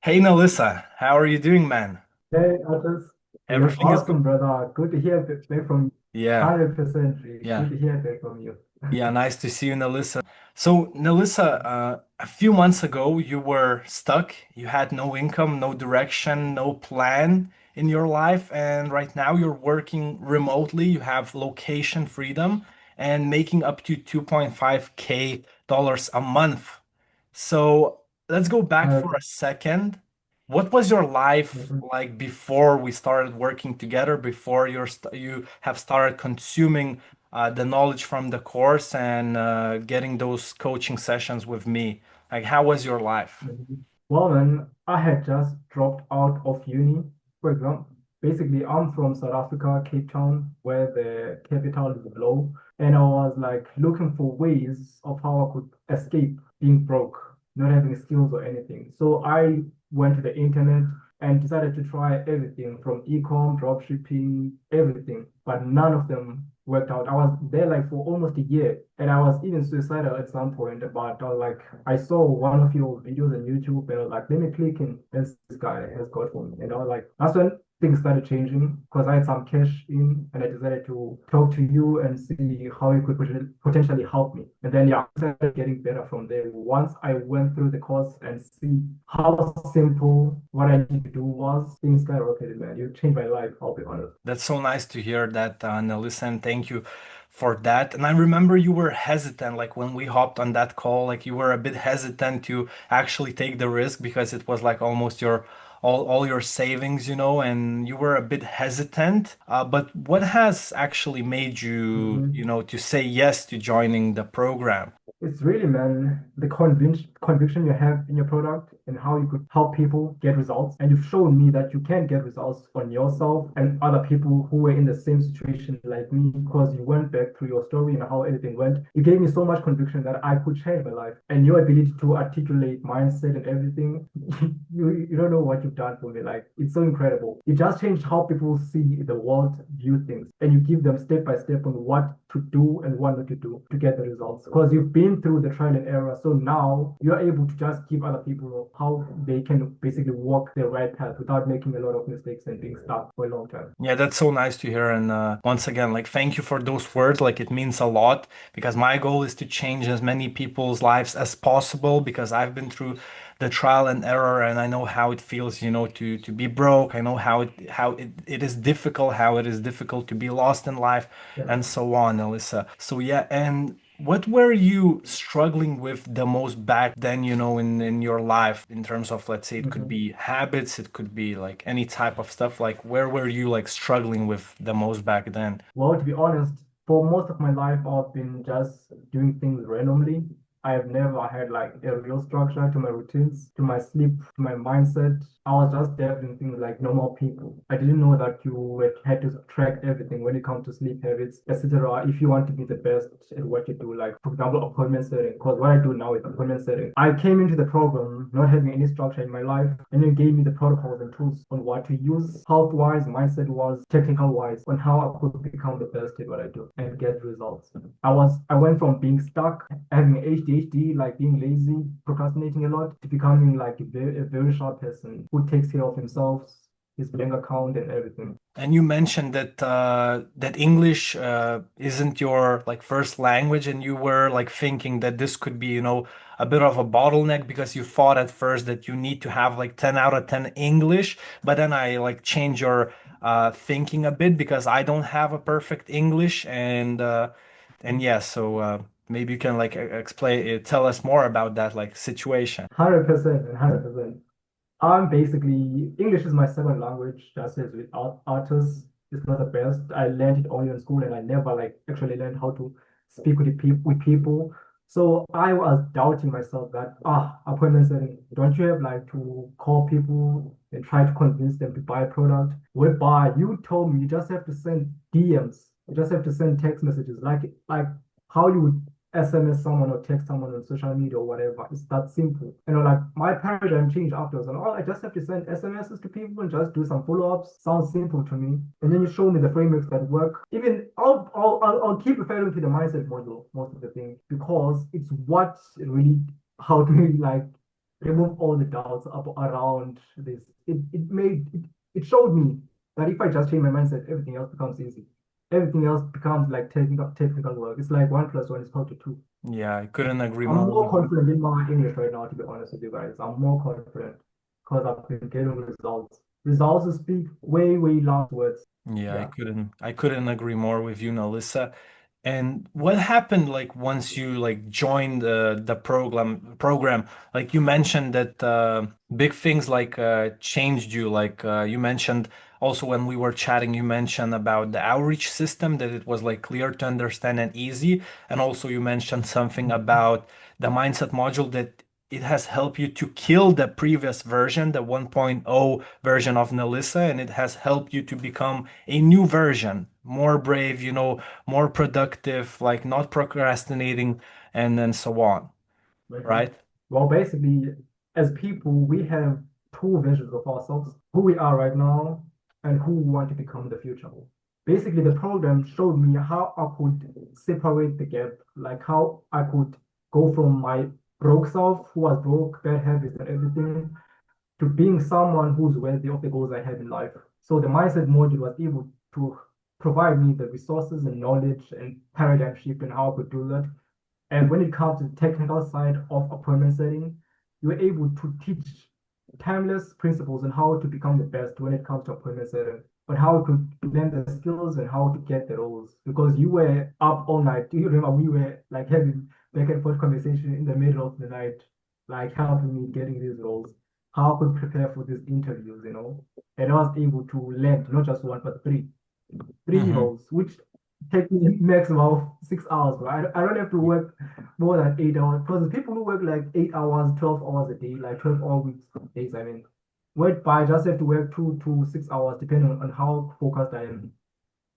Hey Nelisa, how are you doing, man? Hey, Atis. Yeah, Everything is good? awesome, brother. Good to hear back from you. Yeah, 100% yeah, good to hear back from you. yeah. Nice to see you, Nelisa. So, Nelisa, a few months ago, you were stuck. You had no income, no direction, no plan in your life, and right now you're working remotely. You have location freedom and making up to 2.5K dollars a month. So let's go back for a second. What was your life Mhm. like before we started working together, before you have started consuming the knowledge from the course and getting those coaching sessions with me? Like, how was your life? Well, man, I had just dropped out of uni. For example, basically, I'm from South Africa, Cape Town, where the capital is low. And I was like looking for ways of how I could escape being broke, not having skills or anything. So I went to the internet and decided to try everything from e-com, dropshipping, everything, but none of them worked out. I was there like for almost a year, and I was even suicidal at some point. But I was like, I saw one of your videos on YouTube, and I was like, let me click in and see this guy has got for me. And I was like, that's when things started changing because I had some cash in, and I decided to talk to you and see how you could potentially help me. And then yeah, I started getting better from there. Once I went through the course and see how simple what I need to do was, things skyrocketed, man. You changed my life, I'll be honest. That's so nice to hear that, Nelissa, and thank you for that. And I remember you were hesitant, like when we hopped on that call, like you were a bit hesitant to actually take the risk because it was like almost your all your savings, and you were a bit hesitant. But what has actually made you, Mhm. to say yes to joining the program? It's really, man, the conviction you have in your product and how you could help people get results. And you've shown me that you can get results on yourself and other people who were in the same situation like me because you went back through your story and how everything went. You gave me so much conviction that I could change my life. And your ability to articulate mindset and everything, you don't know what you've done for me. Like, it's so incredible. It just changed how people see the world, view things, and you give them step by step on what to do and what not to do to get the results. Because you've been through the trial and error, so now you're able to just give other people how they can basically walk the right path without making a lot of mistakes and being stuck for a long time. Yeah, that's so nice to hear. And once again, like, thank you for those words. Like, it means a lot because my goal is to change as many people's lives as possible because I've been through the trial and error and I know how it feels, to be broke. I know how it is difficult, how it is difficult to be lost in life Yeah. and so on, Alyssa. So yeah, and what were you struggling with the most back then, in your life in terms of, let's say, it could Mhm. be habits, it could be like any type of stuff. Like, where were you like struggling with the most back then? Well, to be honest, for most of my life, I've been just doing things randomly. I have never had like a real structure to my routines, to my sleep, to my mindset. I was just there doing things like normal people. I didn't know that had to track everything when it comes to sleep habits, etc. If you want to be the best at what you do, like for example, appointment setting. Because what I do now is appointment setting. I came into the program not having any structure in my life, and you gave me the protocols and tools on what to use, health wise, mindset wise, technical wise, on how I could become the best at what I do and get results. I went from being stuck, having ADHD, like being lazy, procrastinating a lot, to becoming like a very sharp person who takes care of himself, his bank account and everything. And you mentioned that that English isn't your like first language, and you were like thinking that this could be, a bit of a bottleneck because you thought at first that you need to have like 10 out of 10 English, but then I like change your thinking a bit because I don't have a perfect English, and yeah, so maybe you can like explain, tell us more about that like situation. 100% and 100%. I'm basically English is my second language, just as with artists. It's not the best. I learned it only in school, and I never like actually learned how to speak with people. So I was doubting myself that appointment setting. Don't you have like to call people and try to convince them to buy a product? Whereby you told me you just have to send DMs. You just have to send text messages, like how you would SMS someone or text someone on social media or whatever. It's that simple. Like my paradigm changed afterwards. And I just have to send SMSs to people and just do some follow-ups. Sounds simple to me. And then you show me the frameworks that work. Even I'll keep referring to the mindset module most of the thing because it's what really helped me like remove all the doubts around this. It showed me that if I just change my mindset, everything else becomes easy. Everything else becomes like technical work. It's like one plus one is equal to two. Yeah, I couldn't agree I'm more more with you. confident in my English right now, to be honest with you guys. I'm more confident because I've been getting results. Results speak way loud words. Yeah, Yeah. I couldn't agree more with you, Nelisa. And what happened like once you like joined the program? Like you mentioned that big things like changed you. Like you mentioned also when we were chatting, you mentioned about the outreach system that it was like clear to understand and easy. And also you mentioned something about the mindset module that it has helped you to kill the previous version, the 1.0 version of Nelisa, and it has helped you to become a new version, more brave, more productive, like not procrastinating, and then so on, Mhm. right? Well, basically, as people, we have two versions of ourselves, who we are right now and who we want to become in the future. Basically, the program showed me how I could separate the gap, like how I could go from my broke self, who was broke, bad habits, and everything, to being someone who's worthy of the goals I have in life. So the mindset module was able to provide me the resources and knowledge and paradigm shift and how I could do that. And when it comes to the technical side of appointment setting, you're able to teach timeless principles on how to become the best when it comes to appointment setting, but how to learn the skills and how to get the roles. Because you were up all night. Do you remember we were like having back and forth conversation in the middle of the night, like helping me getting these roles, how I could prepare for these interviews. And I was able to land not just one, but three Hmm. roles, which take me maximum of 6 hours, bro. I don't have to work more than 8 hours. Because the people who work like 8 hours, 12 hours a day, like 12 hour weeks days, I mean, whereby I just have to work 2 to 6 hours, depending on how focused I am,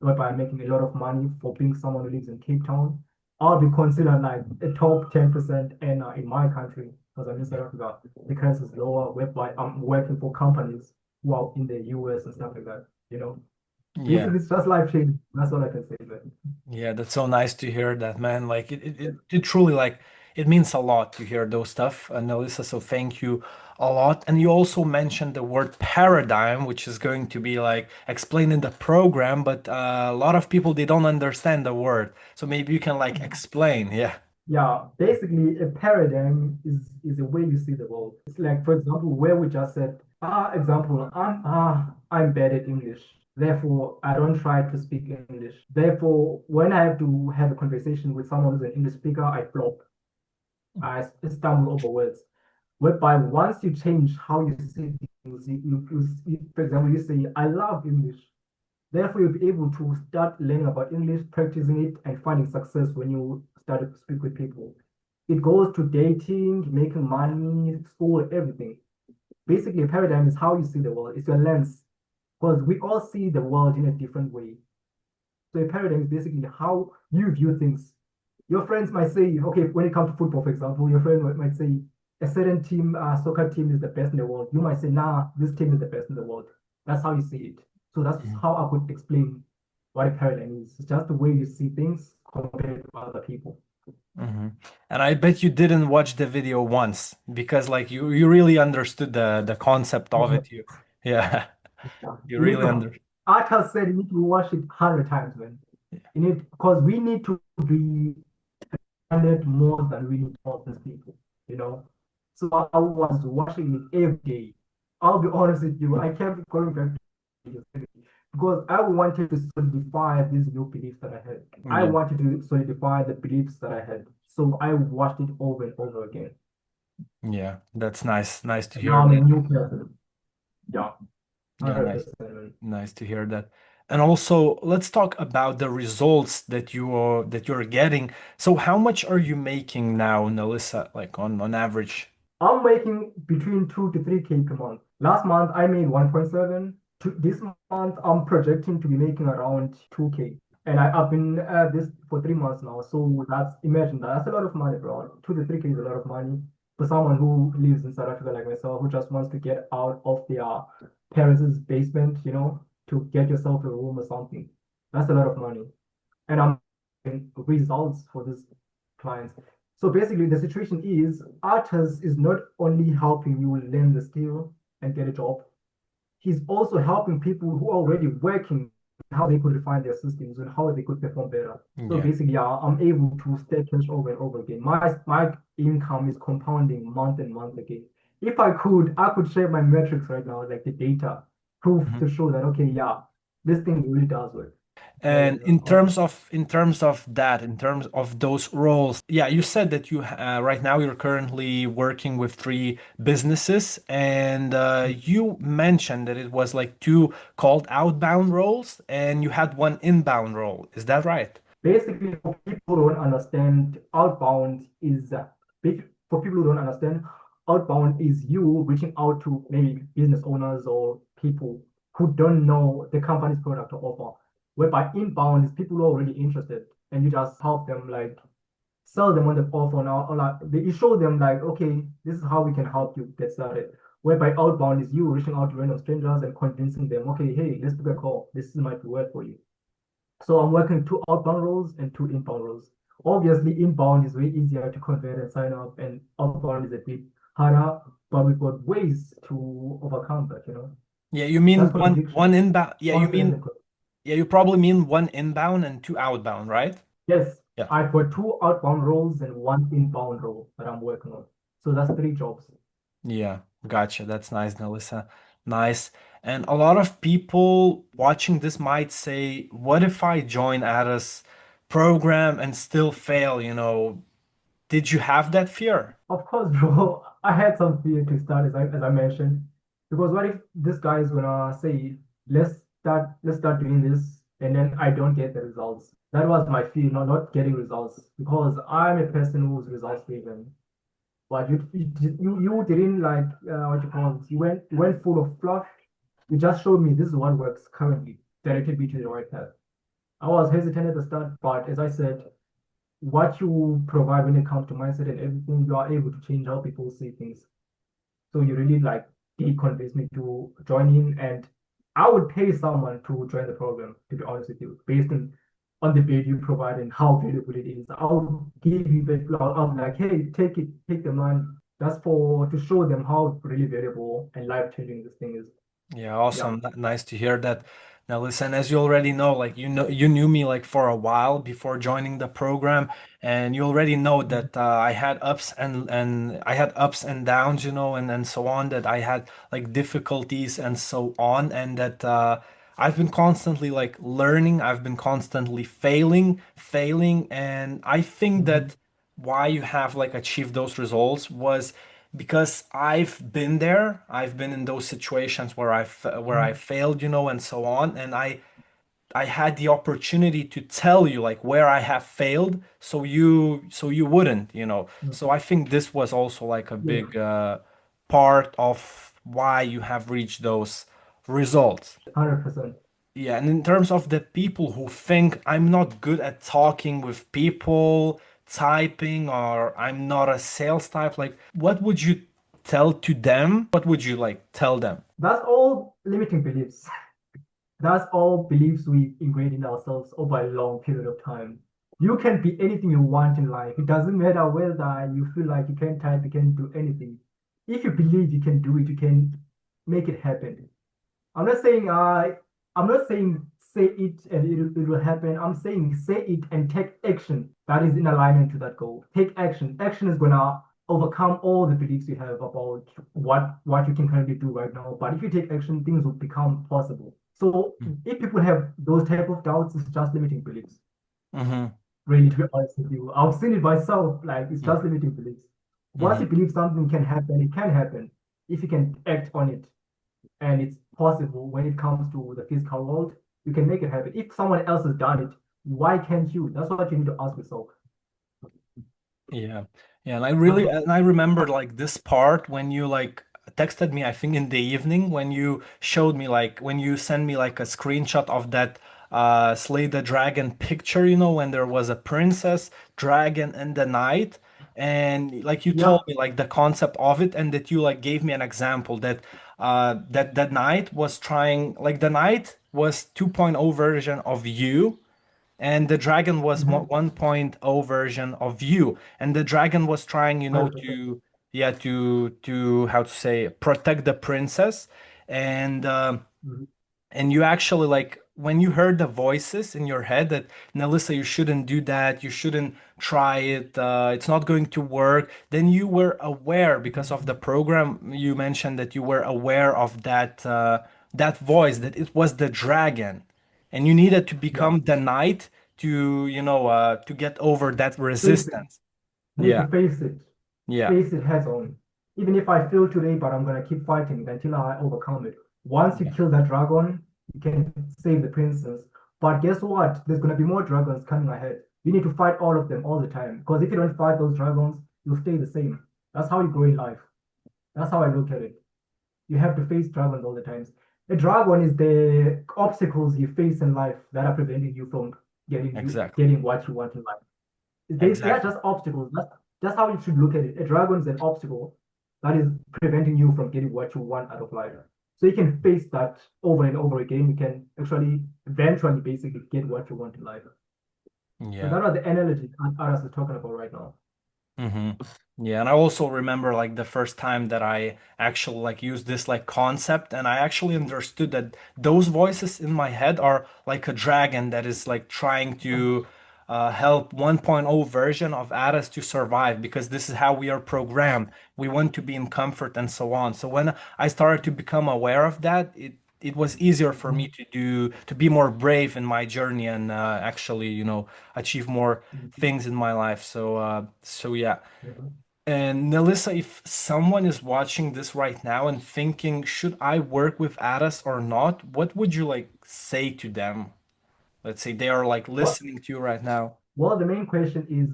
whereby I'm making a lot of money for being someone who lives in Cape Town. I'll be considered like a top 10% earner in my country because I'm in South Africa. The currency is lower, whereby I'm working for companies who are in the US and stuff like that. Yeah. Basically, it's just life changing. That's all I can say, man. Yeah, that's so nice to hear that, man. Like it truly like it means a lot to hear those stuff, Nelisa. So thank you a lot. And you also mentioned the word paradigm, which is going to be like explained in the program, but a lot of people they don't understand the word. So maybe you can like explain. Yeah. Yeah, basically, a paradigm is a way you see the world. It's like, for example, where we just said, example, I'm bad at English. Therefore, I don't try to speak English. Therefore, when I have to have a conversation with someone who's an English speaker, I flop. I stumble over words. Whereby once you change how you see things, for example, you say, I love English. Therefore, you'll be able to start learning about English, practicing it, and finding success when you start to speak with people. It goes to dating, making money, school, everything. Basically, a paradigm is how you see the world. It's your lens. Because we all see the world in a different way. So a paradigm is basically how you view things. Your friends might say, okay, when it comes to football, for example, your friend might say a certain team, soccer team is the best in the world. You might say, nah, this team is the best in the world. That's how you see it. So that's how I could explain what a paradigm is. It's just the way you see things compared to other people. Hmm. And I bet you didn't watch the video once because like you really understood the concept of Mhm. it. Yeah, Yeah. you You need really to, under. Art has said you need to watch it 100 times, man. You need, because we need to be it more than we important people. So I was watching it every day. I'll be honest with you, I kept going back to it because I wanted to solidify these new beliefs that I had. I Yeah, wanted to solidify the beliefs that I had. So I watched it over and over again. yeah, that's nice. Nice to And now hear I'm a that. new person. Yeah, Yeah, nice. 100%. Nice to hear that. And also, let's talk about the results that you're getting. So, how much are you making now, Nelissa, like on average? I'm making between 2 to 3K per month. Last month I made 1.7. This month I'm projecting to be making around 2K. And I've been at this for 3 months now. So imagine that. That's a lot of money, bro. 2 to 3K is a lot of money for someone who lives in South Africa like myself, who just wants to get out of their parents' basement, to get yourself a room or something. That's a lot of money. And I'm getting results for these clients. So basically, the situation is Arthurs is not only helping you learn the skill and get a job, he's also helping people who are already working how they could refine their systems and how they could perform better. So Yeah. basically, yeah, I'm able to stay cash over and over again. My income is compounding month and month again. If I could share my metrics right now, like the data, proof Mhm. to show that okay, yeah, this thing really does work. And And honestly, in terms of that, in terms of those roles, yeah, you said that you right now you're currently working with three businesses, and you mentioned that it was like two called outbound roles, and you had one inbound role. Is that right? basically, for people who don't understand, outbound is for people who don't understand, outbound is you reaching out to maybe business owners or people who don't know the company's product or offer. Whereby inbound is people who are already interested, and you just help them like sell them on the offer now, or like you show them like, okay, this is how we can help you get started. Whereby outbound is you reaching out to random strangers and convincing them, okay, hey, let's book a call. This might be work for you. So I'm working two outbound roles and two inbound roles. Obviously, inbound is way easier to convert and sign up, and outbound is a bit harder, but we've got ways to overcome that, you know. Yeah, you That's mean one contradiction. inbound. Yeah, you Constant mean yeah, you probably mean one inbound and two outbound, right? yes, Yeah. I've got two outbound roles and one inbound role that I'm working on. So that's three jobs. Yeah, gotcha. That's nice, Nelisa. Nice. And a lot of people watching this might say, what if I join Ada's program and still fail? Did you have that fear? Of course, bro. I had some fear to start as I mentioned. Because what if this guy is gonna say, let's start doing this, and then I don't get the results. That was my fear, not getting results. Because I'm a person who's results driven. But you didn't like what you call it. You went full of fluff. You just showed me this is what works currently, directed me to the right path. I was hesitant at the start, but as I said, what you provide when it comes to mindset and everything, you are able to change how people see things. So you really like he convinced me to join in, and I would pay someone to join the program, to be honest with you, based on the value you provide and how valuable it is. I would give you the I'm like, hey, take it, take the money. That's for to show them how really valuable and life changing this thing is. Yeah, Yeah. awesome. Nice to hear that. Now, listen, as you already know, like you knew me like for a while before joining the program, and you already know that I had ups and I had ups and downs, and so on. That I had like difficulties and so on, and that I've been constantly like learning. I've been constantly failing, and I think Mhm. that why you have like achieved those results was because I've been there. I've been in those situations where I Mhm. failed, and so on, and I had the opportunity to tell you like where I have failed, so you wouldn't. So Mhm. I think this was also like a Yeah, big part of why you have reached those results. 100%. Yeah, and in terms of the people who think I'm not good at talking with people, typing, or I'm not a sales type, like what would you tell to them? What would you like tell them? That's all limiting beliefs. That's all beliefs we ingrained in ourselves over a long period of time. You can be anything you want in life. It doesn't matter whether you feel like you can't type, you can't do anything. If you believe you can do it, you can make it happen. I'm not saying say it and it will happen. I'm saying say it and take action that is in alignment to that goal. Take action. Action is gonna overcome all the beliefs you have about what you can currently do right now. But if you take action, things will become possible. So if people have those type of doubts, it's just limiting beliefs. Mm-hmm. Really, to be honest with you, I've seen it myself. Like it's just limiting beliefs. Once Mm-hmm. you believe something can happen, it can happen if you can act on it, and it's possible when it comes to the physical world. You can make it happen. If someone else has done it, why can't you? That's what you need to ask yourself. Yeah. Yeah, and That's what, I remember like this part when you like texted me, I think in the evening when you showed me like when you sent me like a screenshot of that Slay the Dragon picture, when there was a princess, dragon, and the knight. And like you told yeah, me like the concept of it, and that you like gave me an example that that knight was trying, like the knight was 2.0 version of you, and the dragon was Mm-hmm. 1.0 version of you, and the dragon was trying, you know, 100%. to yeah, to how to say, protect the princess, and Mm-hmm. and you actually, like, when you heard the voices in your head that Nelisa, you shouldn't do that, you shouldn't try it, it's not going to work, then you were aware because of the program. You mentioned that you were aware of that that voice, that it was the dragon, and you needed to Yeah. become the knight to, you know, to get over that Face it. resistance. Need Yeah, to face it. yeah, Face it heads on. Even if I fail today, but I'm gonna keep fighting until I overcome it. Once you yeah, kill that dragon, you can save the princess. But guess what? There's gonna be more dragons coming ahead. You need to fight all of them all the time. Because if you don't fight those dragons, you'll stay the same. That's how you grow in life. That's how I look at it. You have to face dragons all the times. A dragon is the obstacles you face in life that are preventing you from exactly, getting what you want in life. They are exactly. just obstacles. That's how you should look at it. A dragon is an obstacle that is preventing you from getting what you want out of life. So you can face that over and over again. You can actually eventually basically get what you want in life. So Yeah. that was the analogy that Aras is talking about right now. hmm Yeah, and I also remember like the first time that I actually like used this like concept, and I actually understood that those voices in my head are like a dragon that is like trying to help 1.0 version of Aras to survive, because this is how we are programmed. We want to be in comfort and so on. So when I started to become aware of that, it was easier for me to be more brave in my journey, and actually, you know, achieve more things in my life. So yeah. And Nelissa, if someone is watching this right now and thinking, should I work with Addis or not? What would you like say to them? Let's say they are like Well, listening to you right now. well, the main question is,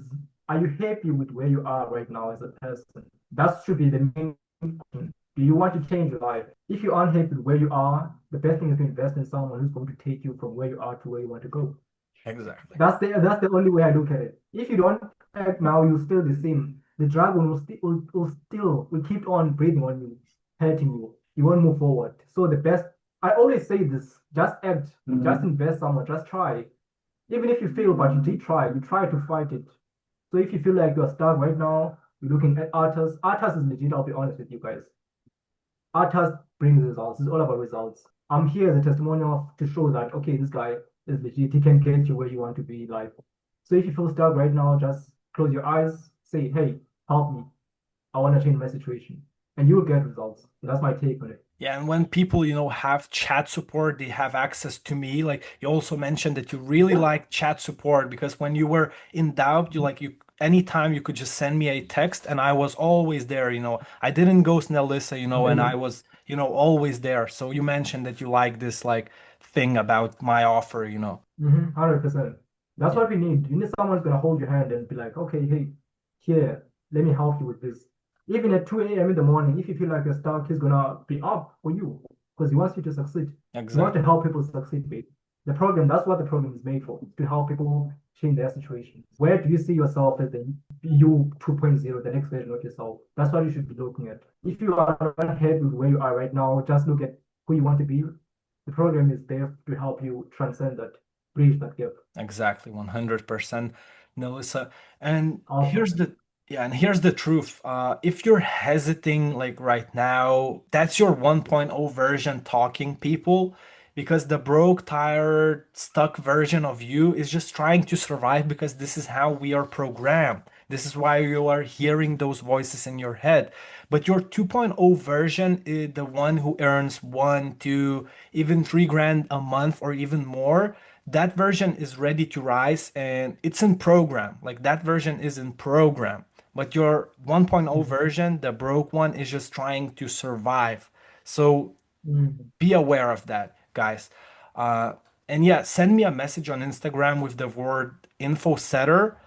are you happy with where you are right now as a person? That should be the main question. Do you want to change your life? If you aren't happy with where you are, the best thing is to invest in someone who's going to take you from where you are to where you want to go. Exactly. That's the only way I look at it. If you don't act now, you're still the same. The dragon will keep on breathing on you, hurting you. You won't move forward. So the best, I always say this: just act, just invest someone, just try. Even if you fail, but you did try, you try to fight it. So if you feel like you're stuck right now, you're looking at Arthas. Arthas is legit, I'll be honest with you guys. Arthas brings results. It's all about results. I'm here as a testimonial to show that, okay, this guy is legit. He can get you where you want to be in life. So if you feel stuck right now, just close your eyes, say, hey, help me. I want to change my situation. And you'll get results. That's my take on it. Yeah, and when people, you know, have chat support, they have access to me. Like you also mentioned that you really Yeah. like chat support, because when you were in doubt, you anytime you could just send me a text and I was always there, you know. I didn't ghost Nelissa, you know, and I Amazing. was, you know, always there. So you mentioned that you like this like thing about my offer, you know. 100%. That's Yeah, what we need. You need someone who's gonna hold your hand and be like, okay, hey, here, let me help you with this. Even at 2 a.m. in the morning, if you feel like you're stuck, he's gonna be up for you because he wants you to succeed. He wants to exactly. help people succeed, babe. The program, that's what the program is made for, to help people change their situation. Where do you see yourself as the you 2.0, the next version of yourself? That's what you should be looking at. If you are not happy with where you are right now, just look at who you want to be. The program is there to help you transcend that, bridge that gap. Exactly, 100%, Nelissa. And Awesome. here's the yeah, and here's the truth. If you're hesitating like right now, that's your 1.0 version talking, people, because the broke, tired, stuck version of you is just trying to survive, because this is how we are programmed. This is why you are hearing those voices in your head. But your 2.0 version is the one who earns one, two, even 3 grand a month or even more. That version is ready to rise, and it's in program. Like that version is in program. But your 1.0 Mhm. version, the broke one, is just trying to survive. So Mhm. be aware of that, guys. Uh, and yeah, send me a message on Instagram with the word info setter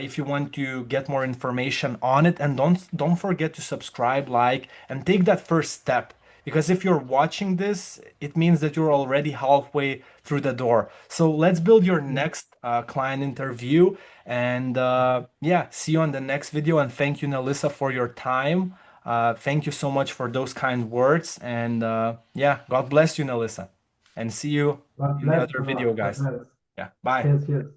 if you want to get more information on it. And don't forget to subscribe, like, and take that first step. Because if you're watching this, it means that you're already halfway through the door. So let's build your next client interview. And yeah, see you on the next video. And thank you, Nelissa, for your time. Thank you so much for those kind words. And yeah, God bless you, Nelissa. And see you God in the bless, other video, brother. God guys. bless. Yeah, bye. Cheers, cheers.